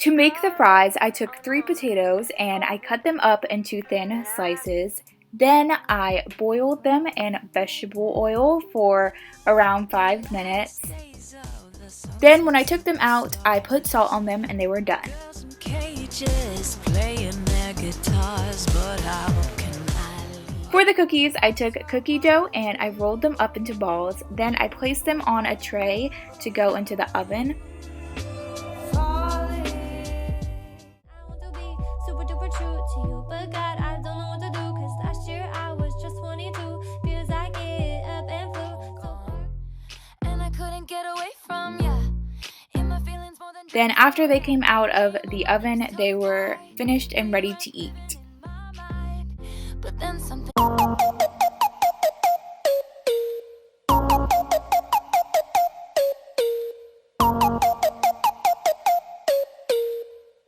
To make the fries, I took 3 potatoes and I cut them up into thin slices. Then I boiled them in vegetable oil for around 5 minutes. Then when I took them out, I put salt on them and they were done. For the cookies, I took cookie dough and I rolled them up into balls. Then I placed them on a tray to go into the oven. Then after they came out of the oven, they were finished and ready to eat.